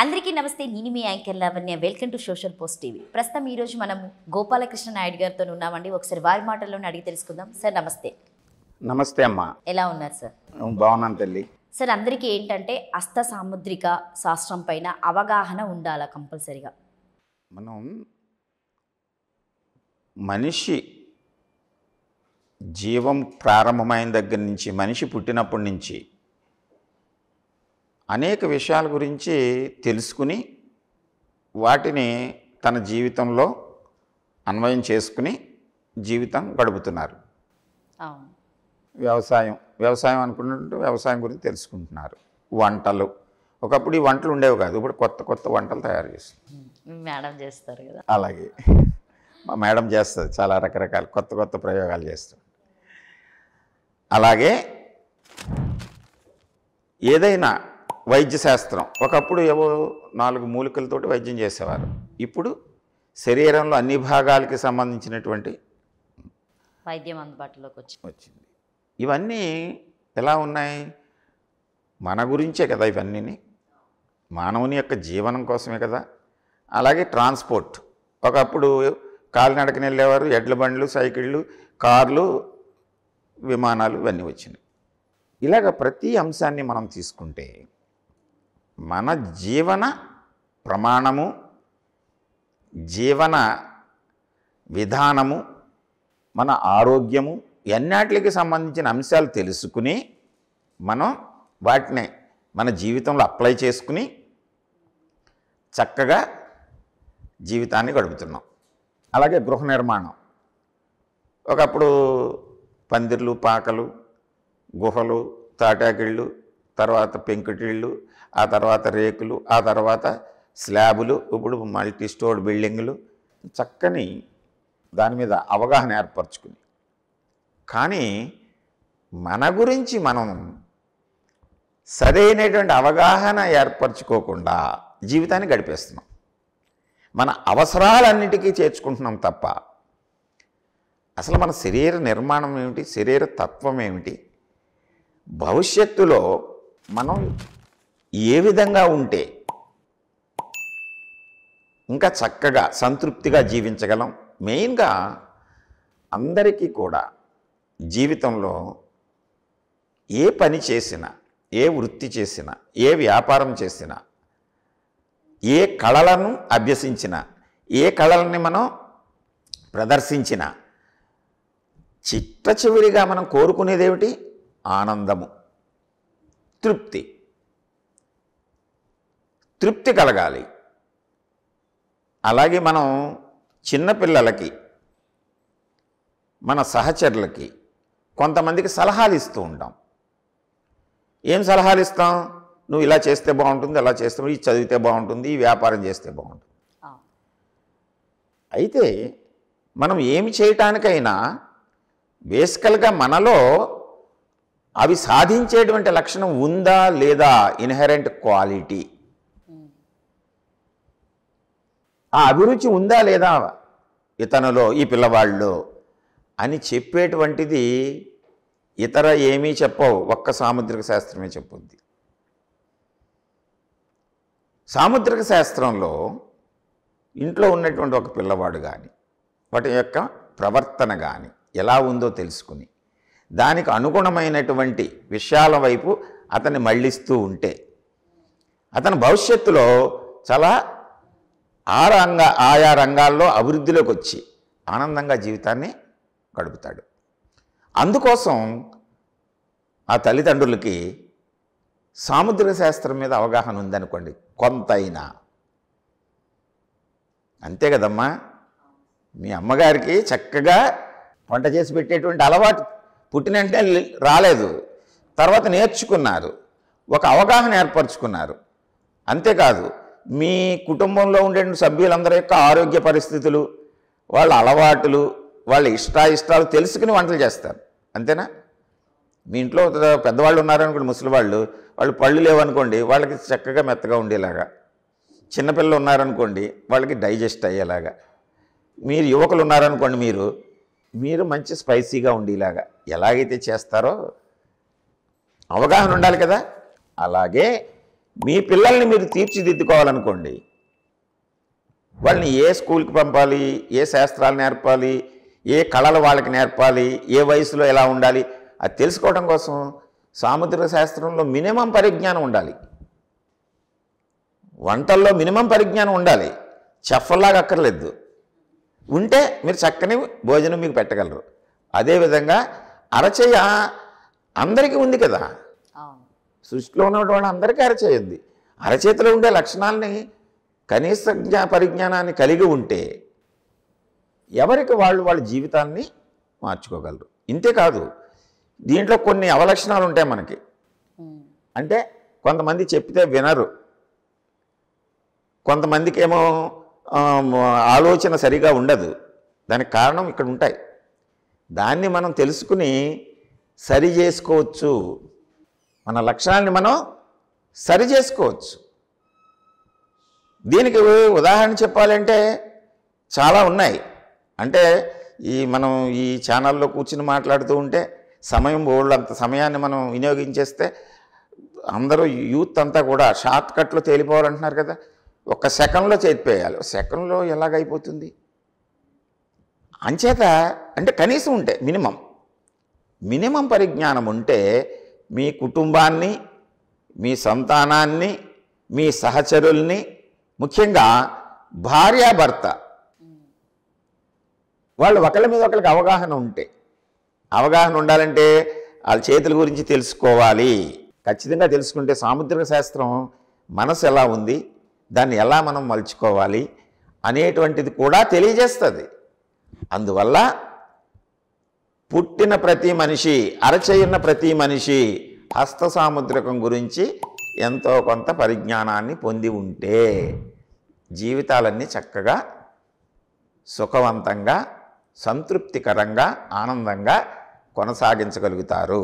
అందరికీ నమస్తే. నేను మీ anchor Lavanya. Welcome to Social Post TV. ప్రస్తుతం ఈరోజు మనం గోపాలకృష్ణ నాయుడు గారితో ఉన్నామండి. ఒకసారి వారి మాటల్లోనే అడిగి తెలుసుకుందాం. సార్ నమస్తే. నమస్తే అమ్మా. ఎలా ఉన్నారు సార్? బాగున్నాను తల్లి. సార్, అందరికీ ఏంటంటే హస్త సాముద్రిక శాస్త్రం పైన అవగాహన ఉండాలా కంపల్సరీగా. మనం మనిషి జీవం ప్రారంభమైన దగ్గర నుంచి, మనిషి పుట్టినప్పటి నుంచి అనేక విషయాల గురించి తెలుసుకుని వాటిని తన జీవితంలో అన్వయం చేసుకుని జీవితం గడుపుతున్నారు. వ్యవసాయం అనుకున్నట్టు వ్యవసాయం గురించి తెలుసుకుంటున్నారు. వంటలు, ఒకప్పుడు ఈ వంటలు ఉండేవి కాదు, ఇప్పుడు కొత్త కొత్త వంటలు తయారు చేస్తారు. మేడం చేస్తారు కదా, అలాగే మా మేడం చేస్తుంది. చాలా రకరకాల కొత్త కొత్త ప్రయోగాలు చేస్తుంది. అలాగే ఏదైనా వైద్య శాస్త్రం, ఒకప్పుడు ఏవో 4 మూలికలతోటి వైద్యం చేసేవారు. ఇప్పుడు శరీరంలో అన్ని భాగాలకి సంబంధించినటువంటి వైద్యం అందుబాటులోకి వచ్చింది. ఇవన్నీ ఎలా ఉన్నాయి? మన గురించే కదా ఇవన్నీ, మానవుని యొక్క జీవనం కోసమే కదా. అలాగే ట్రాన్స్పోర్ట్, ఒకప్పుడు కాలినడకని వెళ్ళేవారు, ఎడ్ల బండ్లు, సైకిళ్ళు, కార్లు, విమానాలు ఇవన్నీ వచ్చినాయి. ఇలాగ ప్రతి అంశాన్ని మనం తీసుకుంటే మన జీవన ప్రమాణము, జీవన విధానము, మన ఆరోగ్యము, ఎన్నిటికి సంబంధించిన అంశాలు తెలుసుకుని మనం వాటిని మన జీవితంలో అప్లై చేసుకుని చక్కగా జీవితాన్ని గడుపుతున్నాం. అలాగే గృహ నిర్మాణం, ఒకప్పుడు పందిర్లు, పాకలు, గుహలు, తాటాకిళ్ళు, తర్వాత పెంకుటిళ్ళు, ఆ తర్వాత రేకులు, ఆ తర్వాత స్లాబులు, ఇప్పుడు మల్టీ స్టోర్డ్ బిల్డింగులు, చక్కని దాని మీద అవగాహన ఏర్పరచుకుని, కానీ మన గురించి మనం సరైనటువంటి అవగాహన ఏర్పరచుకోకుండా జీవితాన్ని గడిపేస్తున్నాం. మన అవసరాలన్నిటికీ చేర్చుకుంటున్నాం తప్ప అసలు మన శరీర నిర్మాణం ఏమిటి, శరీర తత్వం ఏమిటి, భవిష్యత్తులో మనం ఏ విధంగా ఉంటే ఇంకా చక్కగా సంతృప్తిగా జీవించగలం. మెయిన్గా అందరికీ కూడా జీవితంలో ఏ పని చేసినా, ఏ వృత్తి చేసినా, ఏ వ్యాపారం చేసినా, ఏ కళలను అభ్యసించినా, ఏ కళలని మనం ప్రదర్శించినా చిట్ట చివరిగా మనం కోరుకునేది ఏమిటి? ఆనందము, తృప్తి కలగాలి. అలాగే మనం చిన్నపిల్లలకి, మన సహచరులకి కొంతమందికి సలహాలు ఇస్తూ ఉంటాం. ఏం సలహాలు ఇస్తాం? నువ్వు ఇలా చేస్తే బాగుంటుంది, అలా చేస్తే, ఇది చదివితే బాగుంటుంది, ఈ వ్యాపారం చేస్తే బాగుంటుంది. అయితే మనం ఏమి చేయటానికైనా బేసికల్గా మనలో అవి సాధించేటువంటి లక్షణం ఉందా లేదా, ఇన్హెరెంట్ క్వాలిటీ, ఆ అభిరుచి ఉందా లేదా ఇతనులో, ఈ పిల్లవాళ్ళలో అని చెప్పేటువంటిది ఇతర ఏమీ చెప్పవు, ఒక్క సాముద్రిక శాస్త్రమే చెప్పుద్ది. సాముద్రిక శాస్త్రంలో ఇంట్లో ఉన్నటువంటి ఒక పిల్లవాడు కానీ, వాటి యొక్క ప్రవర్తన కానీ ఎలా ఉందో తెలుసుకుని దానికి అనుగుణమైనటువంటి విషయాల వైపు అతన్ని మళ్ళిస్తూ ఉంటే అతని భవిష్యత్తులో చాలా ఆయా రంగాల్లో అభివృద్ధిలోకి వచ్చి ఆనందంగా జీవితాన్ని గడుపుతాడు. అందుకోసం ఆ తల్లిదండ్రులకి సాముద్రిక శాస్త్రం మీద అవగాహన ఉందనుకోండి, కొంతైనా, అంతే కదమ్మా. మీ అమ్మగారికి చక్కగా వంట చేసి పెట్టేటువంటి అలవాటు పుట్టిన వెంటనే రాలేదు, తర్వాత నేర్చుకున్నారు, ఒక అవగాహన ఏర్పరచుకున్నారు. అంతేకాదు, మీ కుటుంబంలో ఉండే సభ్యులందరి యొక్క ఆరోగ్య పరిస్థితులు, వాళ్ళ అలవాట్లు, వాళ్ళ ఇష్టాయిష్టాలు తెలుసుకుని వంటలు చేస్తారు. అంతేనా? మీ ఇంట్లో పెద్దవాళ్ళు ఉన్నారనుకోండి, ముసలి వాళ్ళు పళ్ళు లేవనుకోండి, వాళ్ళకి చక్కగా మెత్తగా ఉండేలాగా, చిన్నపిల్లలు ఉన్నారనుకోండి వాళ్ళకి డైజెస్ట్ అయ్యేలాగా, మీరు యువకులు ఉన్నారనుకోండి మీరు మంచి స్పైసీగా ఉండేలాగా ఎలాగైతే చేస్తారో అవగాహన ఉండాలి కదా. అలాగే మీ పిల్లల్ని మీరు తీర్చిదిద్దుకోవాలనుకోండి, వాళ్ళని ఏ స్కూల్కి పంపాలి, ఏ శాస్త్రాలు నేర్పాలి, ఏ కళలు వాళ్ళకి నేర్పాలి, ఏ వయసులో ఎలా ఉండాలి, అది తెలుసుకోవడం కోసం సాముద్రిక శాస్త్రంలో మినిమం పరిజ్ఞానం ఉండాలి. వంటల్లో మినిమం పరిజ్ఞానం ఉండాలి. చెఫ్లాగా అక్కర్లేదు. ఉంటే మీరు చక్కని భోజనం మీకు పెట్టగలరు. అదేవిధంగా అరచేయ అందరికీ ఉంది కదా, సృష్టిలో ఉన్నటువంటి అందరికీ అరచేయ ఉంది. అరచేతిలో ఉండే లక్షణాలని కనీస పరిజ్ఞానాన్ని కలిగి ఉంటే ఎవరికి వాళ్ళు వాళ్ళ జీవితాన్ని మార్చుకోగలరు. ఇంతేకాదు, దీంట్లో కొన్ని అవలక్షణాలు ఉంటాయి మనకి. అంటే కొంతమంది చెప్తే వినరు, కొంతమందికి ఏమో ఆలోచన సరిగా ఉండదు. దానికి కారణం ఇక్కడ ఉంటాయి. దాన్ని మనం తెలుసుకుని సరి చేసుకోవచ్చు. మన లక్షణాన్ని మనం సరి చేసుకోవచ్చు. దీనికి ఉదాహరణ చెప్పాలంటే చాలా ఉన్నాయి. అంటే మనం ఈ ఛానల్లో కూర్చుని మాట్లాడుతూ ఉంటే అంత సమయాన్ని మనం వినియోగించేస్తే అందరూ యూత్ అంతా కూడా షార్ట్ కట్లో తేలిపోవాలంటున్నారు కదా. ఒక సెకండ్లో చేతిపోయాలి. సెకండ్లో ఎలాగైపోతుంది? అంచేత అంటే కనీసం ఉంటే మినిమం పరిజ్ఞానం ఉంటే మీ కుటుంబాన్ని, మీ సంతానాన్ని, మీ సహచరుల్ని, ముఖ్యంగా భార్యాభర్త వాళ్ళు ఒకళ్ళ మీద ఒకరికి అవగాహన ఉండాలంటే వాళ్ళ చేతుల గురించి తెలుసుకోవాలి. ఖచ్చితంగా తెలుసుకుంటే సాముద్రిక శాస్త్రం మనసు ఎలా ఉంది, దాన్ని ఎలా మనం మలుచుకోవాలి అనేటువంటిది కూడా తెలియజేస్తుంది. అందువల్ల పుట్టిన ప్రతి మనిషి, అరచేయున్న ప్రతి మనిషి హస్త సాముద్రికం గురించి ఎంతో కొంత పరిజ్ఞానాన్ని పొంది ఉంటే జీవితాలన్నీ చక్కగా, సుఖవంతంగా, సంతృప్తికరంగా, ఆనందంగా కొనసాగించగలుగుతారు.